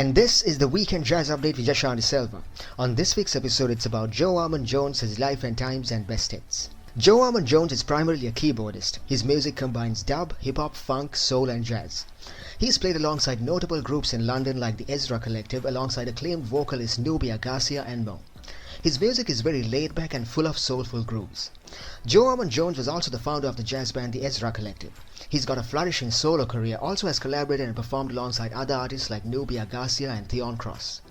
And this is the Weekend Jazz Update with Yashanti Silva. On this week's episode, it's about Joe Armon-Jones, his life and times and best hits. Joe Armon-Jones is primarily a keyboardist. His music combines dub, hip-hop, funk, soul and jazz. He's played alongside notable groups in London like the Ezra Collective, alongside acclaimed vocalist Nubia Garcia and more. His music is very laid-back and full of soulful grooves. Joe Armon-Jones was also the founder of the jazz band the Ezra Collective. He's got a flourishing solo career, also has collaborated and performed alongside other artists like Nubia Garcia and Theon Cross.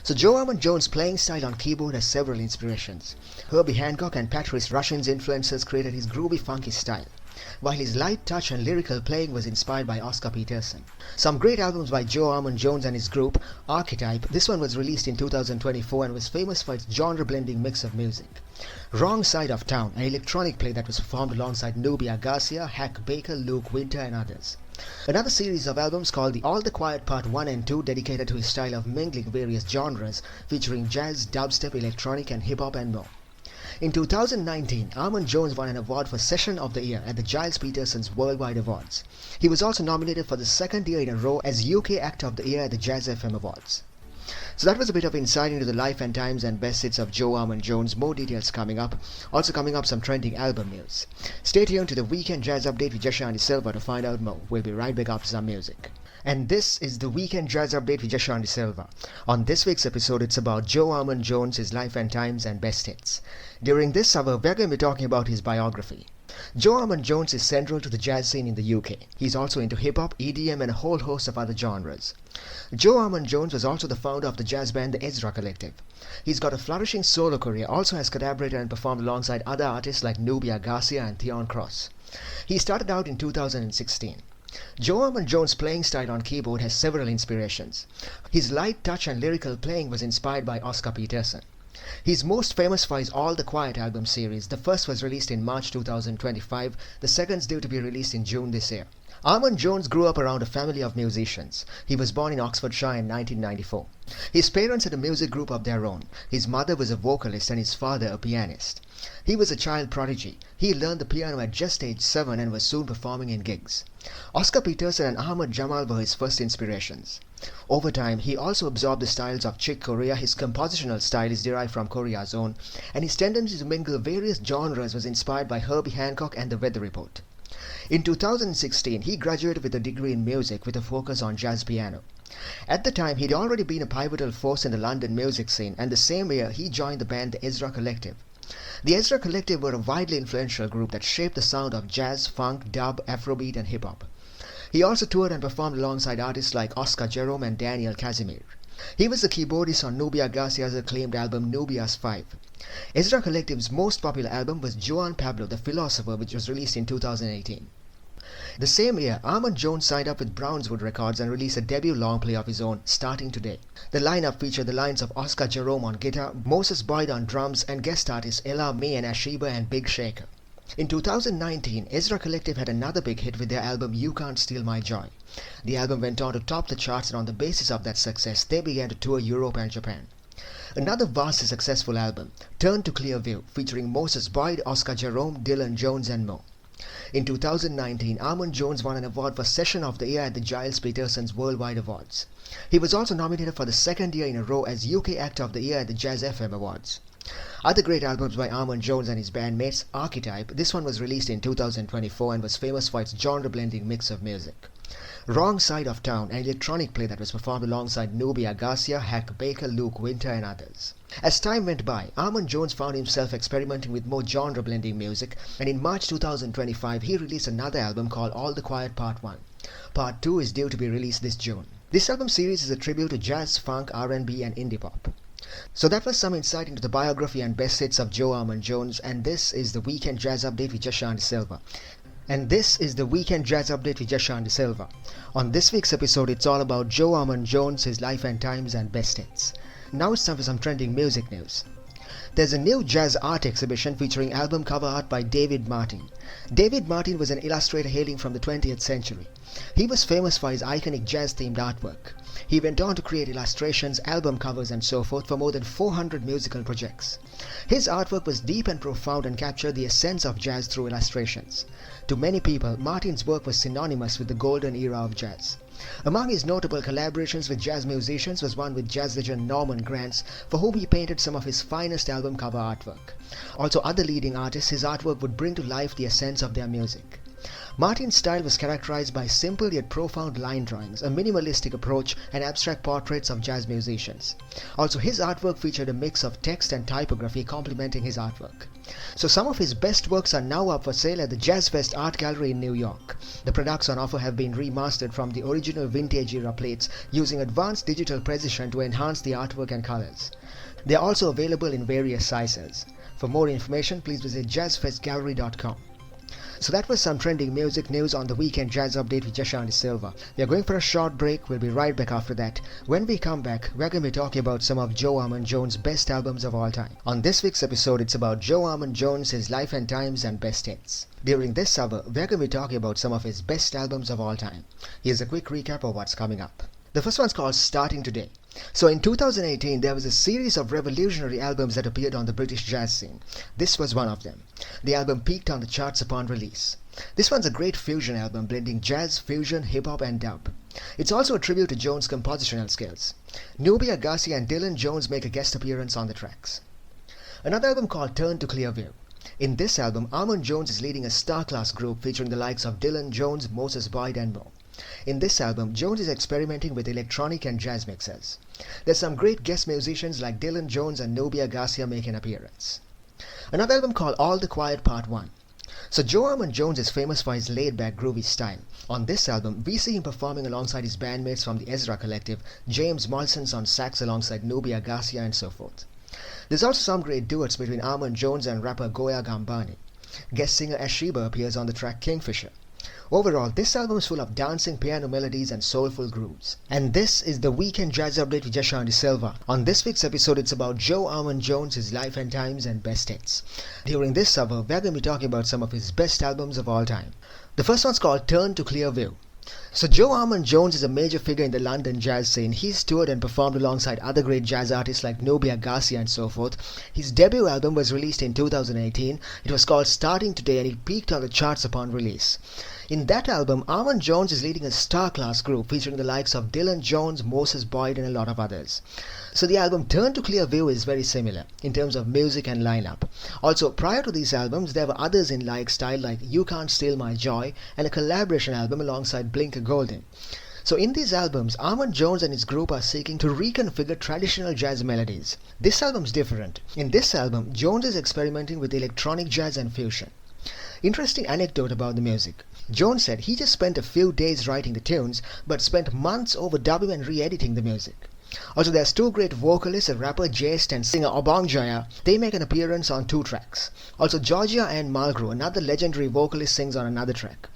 So Joe Armon-Jones' playing style on keyboard has several inspirations. Herbie Hancock and Patrice Rushen's influences created his groovy funky style, while his light touch and lyrical playing was inspired by Oscar Peterson. Some great albums by Joe Armon-Jones and his group, Archetype. This one was released in 2024 and was famous for its genre-blending mix of music. Wrong Side of Town, an electronic play that was performed alongside Nubia Garcia, Hack Baker, Luke Winter and others. Another series of albums called the All the Quiet Part 1 and 2, dedicated to his style of mingling various genres, featuring jazz, dubstep, electronic and hip-hop and more. In 2019, Armon-Jones won an award for Session of the Year at the Giles Peterson's Worldwide Awards. He was also nominated for the second year in a row as UK Act of the Year at the Jazz FM Awards. So that was a bit of insight into the life and times and best hits of Joe Armon-Jones. More details coming up. Also coming up, some trending album news. Stay tuned to the Weekend Jazz Update with Yashanti Silva to find out more. We'll be right back after some music. And this is the Weekend Jazz Update with Yashanti Silva. On this week's episode, it's about Joe Armon-Jones, his life and times and best hits. During this hour, we're going to be talking about his biography. Joe Armon-Jones is central to the jazz scene in the UK. He's also into hip-hop, EDM and a whole host of other genres. Joe Armon-Jones was also the founder of the jazz band the Ezra Collective. He's got a flourishing solo career, also has collaborated and performed alongside other artists like Nubia Garcia and Theon Cross. He started out in 2016. Joe Armon-Jones' playing style on keyboard has several inspirations. His light touch and lyrical playing was inspired by Oscar Peterson. He's most famous for his All the Quiet album series. The first was released in March 2025, the second's due to be released in June this year. Armon-Jones grew up around a family of musicians. He was born in Oxfordshire in 1994. His parents had a music group of their own. His mother was a vocalist and his father a pianist. He was a child prodigy. He learned the piano at just age 7 and was soon performing in gigs. Oscar Peterson and Ahmad Jamal were his first inspirations. Over time, he also absorbed the styles of Chick Corea. His compositional style is derived from Korea's own, and his tendency to mingle various genres was inspired by Herbie Hancock and The Weather Report. In 2016, he graduated with a degree in music with a focus on jazz piano. At the time, he'd already been a pivotal force in the London music scene, and the same year he joined the band the Ezra Collective. The Ezra Collective were a widely influential group that shaped the sound of jazz, funk, dub, Afrobeat and hip-hop. He also toured and performed alongside artists like Oscar Jerome and Daniel Casimir. He was the keyboardist on Nubia Garcia's acclaimed album Nubia's 5. Ezra Collective's most popular album was Juan Pablo the Philosopher, which was released in 2018. The same year, Armon-Jones signed up with Brownswood Records and released a debut long play of his own, Starting Today. The lineup featured the lines of Oscar Jerome on guitar, Moses Boyd on drums, and guest artists Ella May and Ashiba and Big Shaker. In 2019, Ezra Collective had another big hit with their album You Can't Steal My Joy. The album went on to top the charts, and on the basis of that success, they began to tour Europe and Japan. Another vastly successful album, Turn to Clear View, featuring Moses Boyd, Oscar Jerome, Dylan Jones and more. In 2019, Armon-Jones won an award for Session of the Year at the Giles Peterson's Worldwide Awards. He was also nominated for the second year in a row as UK Act of the Year at the Jazz FM Awards. Other great albums by Armon-Jones and his bandmates, Archetype. This one was released in 2024 and was famous for its genre-blending mix of music. Wrong Side of Town, an electronic play that was performed alongside Nubia Garcia, Hack Baker, Luke Winter and others. As time went by, Armon-Jones found himself experimenting with more genre-blending music, and in March 2025 he released another album called All the Quiet Part 1. Part 2 is due to be released this June. This album series is a tribute to jazz, funk, R&B and indie pop. So that was some insight into the biography and best hits of Joe Armon-Jones, and this is the Weekend Jazz Update with Yashanti Silva. On this week's episode, it's all about Joe Armon-Jones, his life and times and best hits. Now it's time for some trending music news. There's a new jazz art exhibition featuring album cover art by David Martin. David Martin was an illustrator hailing from the 20th century. He was famous for his iconic jazz-themed artwork. He went on to create illustrations, album covers and so forth for more than 400 musical projects. His artwork was deep and profound and captured the essence of jazz through illustrations. To many people, Martin's work was synonymous with the golden era of jazz. Among his notable collaborations with jazz musicians was one with jazz legend Norman Granz, for whom he painted some of his finest album cover artwork. Also other leading artists, his artwork would bring to life the essence of their music. Martin's style was characterized by simple yet profound line drawings, a minimalistic approach, and abstract portraits of jazz musicians. Also, his artwork featured a mix of text and typography complementing his artwork. So some of his best works are now up for sale at the Jazz Fest Art Gallery in New York. The products on offer have been remastered from the original vintage era plates using advanced digital precision to enhance the artwork and colors. They are also available in various sizes. For more information, please visit jazzfestgallery.com. So that was some trending music news on the Weekend Jazz Update with Jashanti Silva. We are going for a short break. We'll be right back after that. When we come back, we're going to be talking about some of Joe Armon-Jones' best albums of all time. On this week's episode, it's about Joe Armon-Jones, his life and times and best hits. During this hour, we're going to be talking about some of his best albums of all time. Here's a quick recap of what's coming up. The first one's called Starting Today. So in 2018, there was a series of revolutionary albums that appeared on the British jazz scene. This was one of them. The album peaked on the charts upon release. This one's a great fusion album blending jazz, fusion, hip-hop and dub. It's also a tribute to Jones' compositional skills. Nubia Garcia and Dylan Jones make a guest appearance on the tracks. Another album called Turn to Clear View. In this album, Armon-Jones is leading a star-class group featuring the likes of Dylan Jones, Moses Boyd and more. In this album, Jones is experimenting with electronic and jazz mixes. There's some great guest musicians like Dylan Jones and Nubia Garcia make an appearance. Another album called All the Quiet Part 1. So Joe Armon-Jones is famous for his laid-back groovy style. On this album, we see him performing alongside his bandmates from the Ezra Collective, James Molson's on sax alongside Nubia Garcia and so forth. There's also some great duets between Armon-Jones and rapper Goya Gambani. Guest singer Ashiba appears on the track Kingfisher. Overall, this album is full of dancing piano melodies and soulful grooves. And this is the Weekend Jazz Update with Jashanti Silva. On this week's episode, it's about Joe Armon-Jones, his life and times and best hits. During this hour, we're going to be talking about some of his best albums of all time. The first one's called Turn to Clear View. So Joe Armon-Jones is a major figure in the London jazz scene. He's toured and performed alongside other great jazz artists like Nubia Garcia and so forth. His debut album was released in 2018. It was called Starting Today and it peaked on the charts upon release. In that album, Armon-Jones is leading a star-class group featuring the likes of Dylan Jones, Moses Boyd and a lot of others. So the album Turn to Clear View is very similar in terms of music and lineup. Also, prior to these albums, there were others in like style like You Can't Steal My Joy and a collaboration album alongside Blinker Golden. So in these albums, Armon-Jones and his group are seeking to reconfigure traditional jazz melodies. This album's different. In this album, Jones is experimenting with electronic jazz and fusion. Interesting anecdote about the music. Jones said he just spent a few days writing the tunes, but spent months overdubbing and re-editing the music. Also, there's two great vocalists, a rapper Jayst and singer Obong Jaya. They make an appearance on two tracks. Also, Georgia Ann Mulgrew, another legendary vocalist, sings on another track.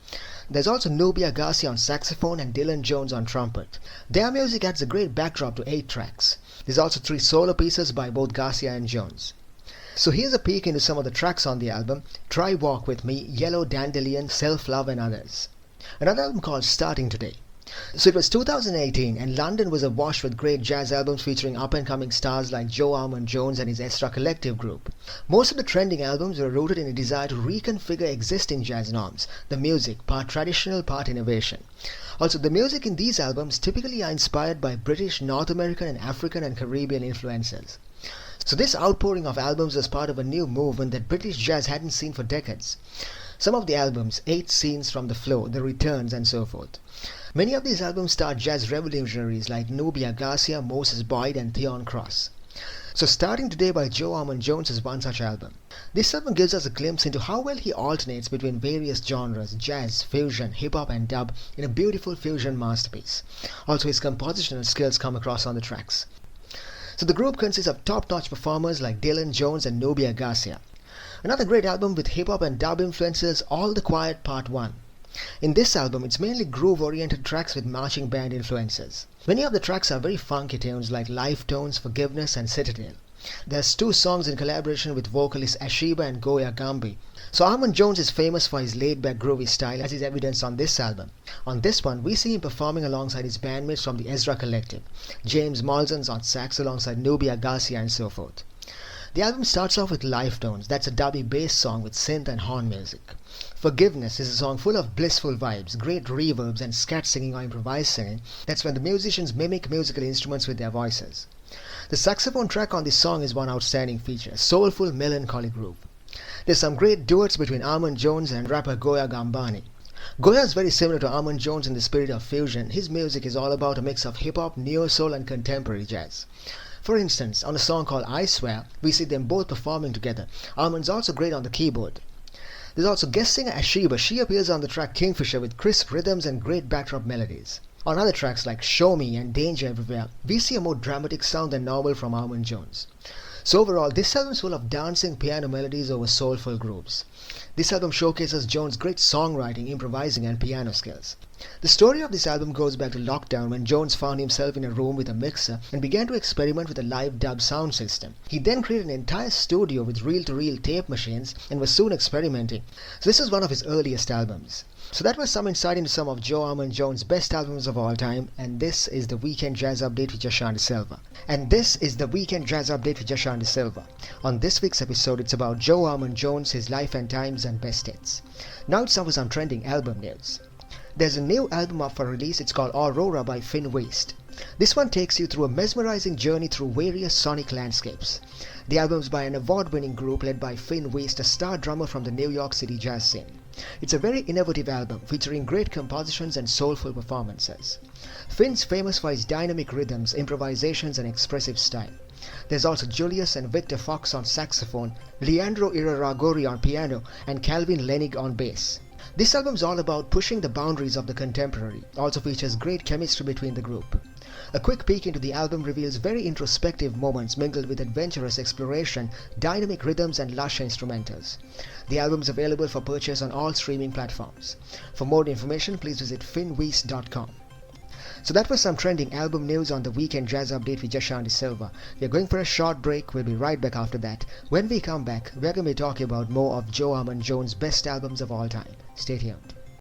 There's also Nubia Garcia on saxophone and Dylan Jones on trumpet. Their music adds a great backdrop to 8 tracks. There's also 3 solo pieces by both Garcia and Jones. So here's a peek into some of the tracks on the album: Try Walk With Me, Yellow Dandelion, Self Love and others. Another album called Starting Today. So it was 2018 and London was awash with great jazz albums featuring up-and-coming stars like Joe Armon-Jones and his Ezra Collective group. Most of the trending albums were rooted in a desire to reconfigure existing jazz norms, the music, part traditional, part innovation. Also, the music in these albums typically are inspired by British, North American and African and Caribbean influences. So this outpouring of albums was part of a new movement that British jazz hadn't seen for decades. Some of the albums, 8 Scenes from the Floor, The Returns and so forth. Many of these albums starred jazz revolutionaries like Nubia Garcia, Moses Boyd and Theon Cross. So Starting Today by Joe Armon-Jones is one such album. This album gives us a glimpse into how well he alternates between various genres, jazz, fusion, hip-hop and dub in a beautiful fusion masterpiece. Also, his compositional skills come across on the tracks. So the group consists of top-notch performers like Dylan Jones and Nubia Garcia. Another great album with hip-hop and dub influences, All the Quiet Part 1. In this album, it's mainly groove-oriented tracks with marching band influences. Many of the tracks are very funky tunes like Life Tones, Forgiveness and Citadel. There's 2 songs in collaboration with vocalists Ashiba and Goya Gambi. So Armon-Jones is famous for his laid-back groovy style, as is evidenced on this album. On this one, we see him performing alongside his bandmates from the Ezra Collective, James Molson's on sax alongside Nubia Garcia and so forth. The album starts off with Life Tones, that's a dubby bass song with synth and horn music. Forgiveness is a song full of blissful vibes, great reverbs and scat singing or improvised singing. That's when the musicians mimic musical instruments with their voices. The saxophone track on this song is one outstanding feature, soulful melancholy groove. There's some great duets between Armon-Jones and rapper Goya Gambani. Goya is very similar to Armon-Jones in the spirit of fusion. His music is all about a mix of hip-hop, neo-soul and contemporary jazz. For instance, on a song called I Swear, we see them both performing together. Armon's also great on the keyboard. There's also guest singer Ashiba. She appears on the track Kingfisher with crisp rhythms and great backdrop melodies. On other tracks like Show Me and Danger Everywhere, we see a more dramatic sound than normal from Armon-Jones. So overall, this album is full of dancing piano melodies over soulful grooves. This album showcases Jones' great songwriting, improvising and piano skills. The story of this album goes back to lockdown when Jones found himself in a room with a mixer and began to experiment with a live dub sound system. He then created an entire studio with reel-to-reel tape machines and was soon experimenting. So this is one of his earliest albums. So that was some insight into some of Joe Armon-Jones' best albums of all time, and this is the Weekend Jazz Update with Joshua De Silva. On this week's episode, it's about Joe Armon-Jones, his life and times and best hits. Now it's time for some trending album news. There's a new album up for release. It's called Aurora by Finn Waste. This one takes you through a mesmerizing journey through various sonic landscapes. The album's by an award-winning group led by Finn Waste, a star drummer from the New York City jazz scene. It's a very innovative album featuring great compositions and soulful performances. Finn's famous for his dynamic rhythms, improvisations and expressive style. There's also Julius and Victor Fox on saxophone, Leandro Iraragori on piano and Calvin Lenig on bass. This album's all about pushing the boundaries of the contemporary, also features great chemistry between the group. A quick peek into the album reveals very introspective moments mingled with adventurous exploration, dynamic rhythms and lush instrumentals. The album's available for purchase on all streaming platforms. For more information, please visit finweast.com. So that was some trending album news on the Weekend Jazz Update with Joshua De Silva. We're going for a short break. We'll be right back after that. When we come back, we're going to be talking about more of Joe Armon-Jones' best albums of all time. Stay tuned.